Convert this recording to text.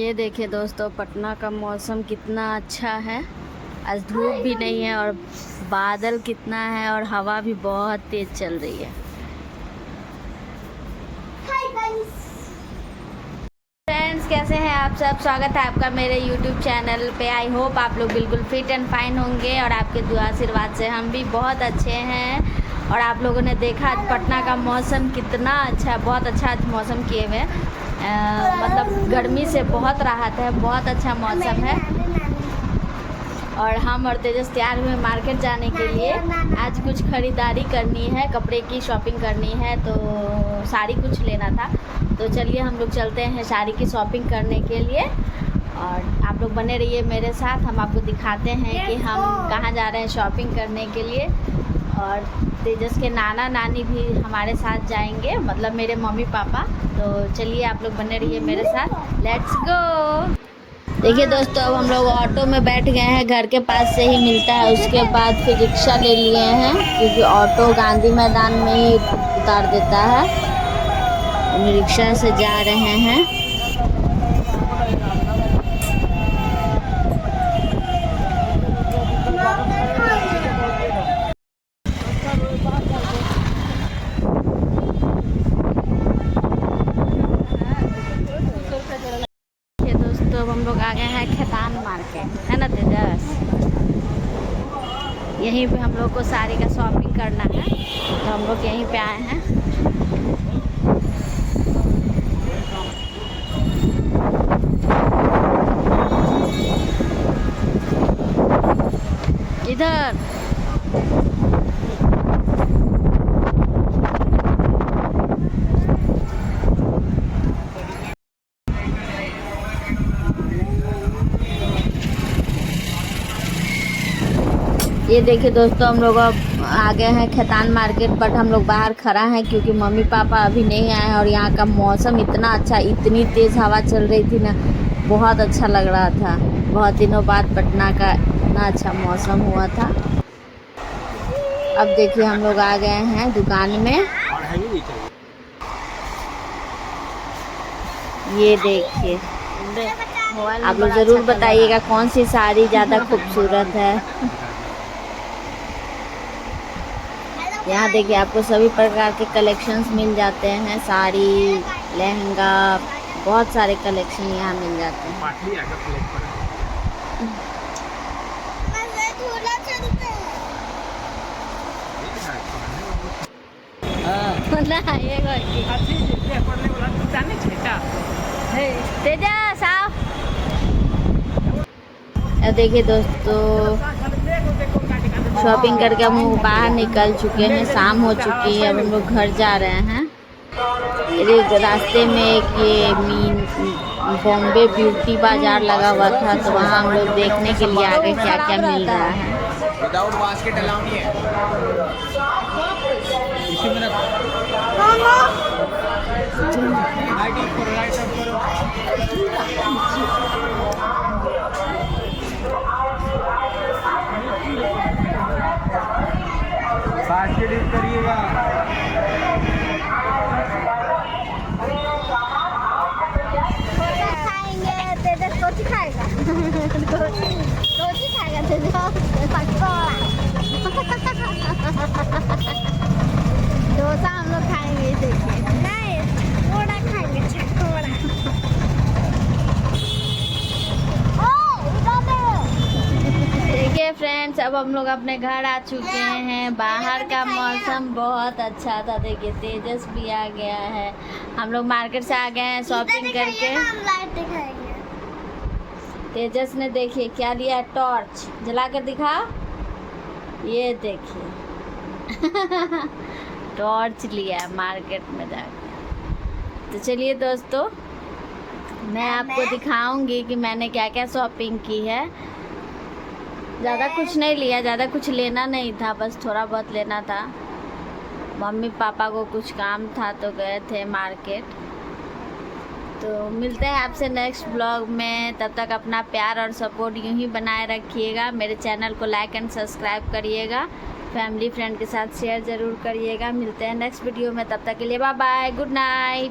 ये देखिए दोस्तों, पटना का मौसम कितना अच्छा है। आज धूप भी नहीं है और बादल कितना है और हवा भी बहुत तेज चल रही है। फ्रेंड्स, कैसे हैं आप सब? स्वागत है आपका मेरे YouTube चैनल पे। आई होप आप लोग बिल्कुल फिट एंड फाइन होंगे और आपके दुआ आशीर्वाद से हम भी बहुत अच्छे हैं। और आप लोगों ने देखा आज पटना का मौसम कितना अच्छा है। बहुत अच्छा आज मौसम किए हुए, मतलब गर्मी से बहुत राहत है, बहुत अच्छा मौसम है। और हम और तेजस तैयार हुए मार्केट जाने के लिए। आज कुछ ख़रीदारी करनी है, कपड़े की शॉपिंग करनी है, तो साड़ी कुछ लेना था। तो चलिए हम लोग चलते हैं साड़ी की शॉपिंग करने के लिए। और आप लोग बने रहिए मेरे साथ, हम आपको दिखाते हैं कि हम कहाँ जा रहे हैं शॉपिंग करने के लिए। और तेजस के नाना नानी भी हमारे साथ जाएंगे, मतलब मेरे मम्मी पापा। तो चलिए आप लोग बने रहिए मेरे साथ, लेट्स गो। देखिए दोस्तों, अब हम लोग ऑटो में बैठ गए हैं, घर के पास से ही मिलता है। उसके बाद फिर रिक्शा ले लिए हैं, क्योंकि ऑटो गांधी मैदान में ही उतार देता है। हम रिक्शा से जा रहे हैं। दोस्तों, अब हम लोग आ गए हैं खेतान मार्केट, है ना तेजस? यहीं पे हम लोग को साड़ी का शॉपिंग करना है, तो हम लोग यहीं पे आए हैं। इधर ये देखिए दोस्तों, हम लोग अब आ गए हैं खेतान मार्केट। बट हम लोग बाहर खड़ा हैं क्योंकि मम्मी पापा अभी नहीं आए हैं। और यहाँ का मौसम इतना अच्छा, इतनी तेज़ हवा चल रही थी ना, बहुत अच्छा लग रहा था। बहुत दिनों बाद पटना का इतना अच्छा मौसम हुआ था। अब देखिए हम लोग आ गए हैं दुकान में। ये देखिए, आप लोग ज़रूर बताइएगा कौन सी साड़ी ज़्यादा खूबसूरत है। यहाँ देखिए आपको सभी प्रकार के कलेक्शंस मिल जाते हैं, साड़ी, लहंगा, बहुत सारे कलेक्शन यहाँ मिल जाते हैं। तेजस आओ। देखिए दोस्तों, शॉपिंग करके हम लोग बाहर निकल चुके हैं, शाम हो चुकी है। अब हम लोग घर जा रहे हैं। रास्ते में एक ये बॉम्बे ब्यूटी बाजार लगा हुआ था, तो वहाँ हम लोग देखने के लिए आगे क्या क्या मिल रहा है। विदाउट बास्केट अलाउ नहीं है। बास्केट यूज करिएगा। खाएंगे तेजस, रोटी खाएगा। रोटी खाएगा तेजस, डोसा हम लोग खाएंगे। देखिए नहीं, थोड़ा खाएंगे, थोड़ा। देखिए फ्रेंड्स, अब हम लोग अपने घर आ चुके हैं। बाहर का मौसम बहुत अच्छा था। देखिए तेजस भी आ गया है। हम लोग मार्केट से आ गए हैं शॉपिंग करके। तेजस ने देखिए क्या लिया, टॉर्च जला कर दिखा। ये देखिए टॉर्च लिया मार्केट में जाकर। तो चलिए दोस्तों, मैं आपको दिखाऊंगी कि मैंने क्या क्या शॉपिंग की है। ज़्यादा कुछ नहीं लिया, ज़्यादा कुछ लेना नहीं था, बस थोड़ा बहुत लेना था। मम्मी पापा को कुछ काम था तो गए थे मार्केट। तो मिलते हैं आपसे नेक्स्ट ब्लॉग में। तब तक अपना प्यार और सपोर्ट यूं ही बनाए रखिएगा। मेरे चैनल को लाइक एंड सब्सक्राइब करिएगा। फैमिली फ्रेंड के साथ शेयर ज़रूर करिएगा। मिलते हैं नेक्स्ट वीडियो में, तब तक के लिए बाय बाय, गुड नाइट।